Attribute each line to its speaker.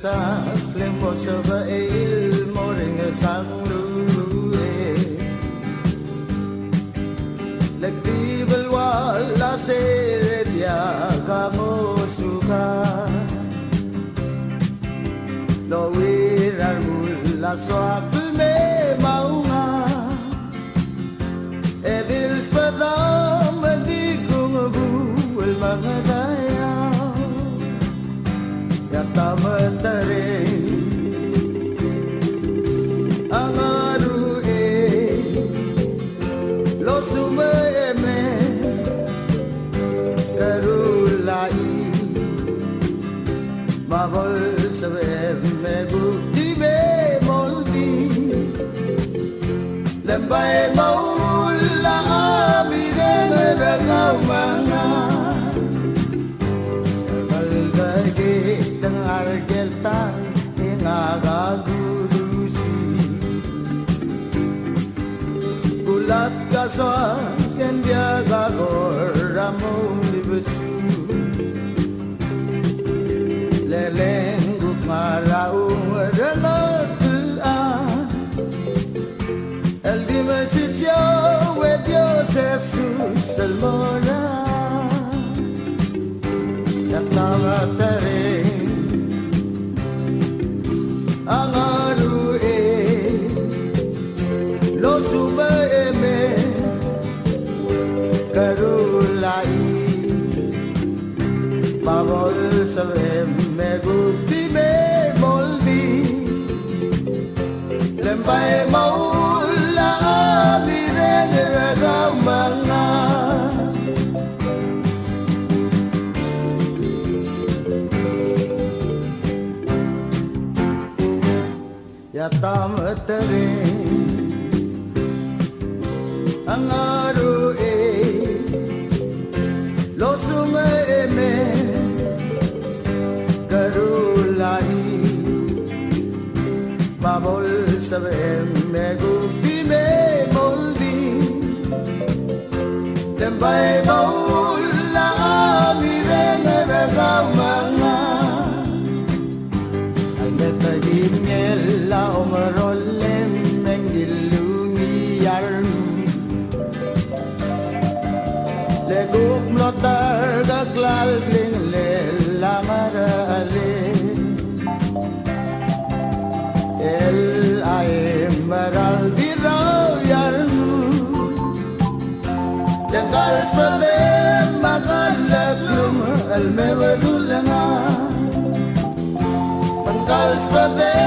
Speaker 1: sa klem mo sa bail mo ring sang luwe Nagtibal wala seredya kamo suka Lowirar mula swakul me maunga Edils padam di kong buwal mga dayaw Yata mataring ang arue Lo sumayeme karulai Mahol sabeme bukti be moldi Lembay maula amire meragaw mga Kalgagi ng argeltan ingagagurusi Kulat kaswan kendia gagor ramong libesu Lelengguk maraung relataan El dimesisyo we Dios Jesus el mora Yak namataring ang arue Lo sumaeme karulai Pabol sa eme gupti me moldi Lembay maula abireng ragaw mga Yatam tering ang arue Lo sumaeme karulai Babol sabeme gupti me moldi Lembay maula amireng ragaw mga Almetagim ngela umarolem mengilungi yarnu Leguk mlotar gaglal bling lela marale El aem maral diraw yarnu Lekal spadem makalaglum almevadulanga Pangkal spadem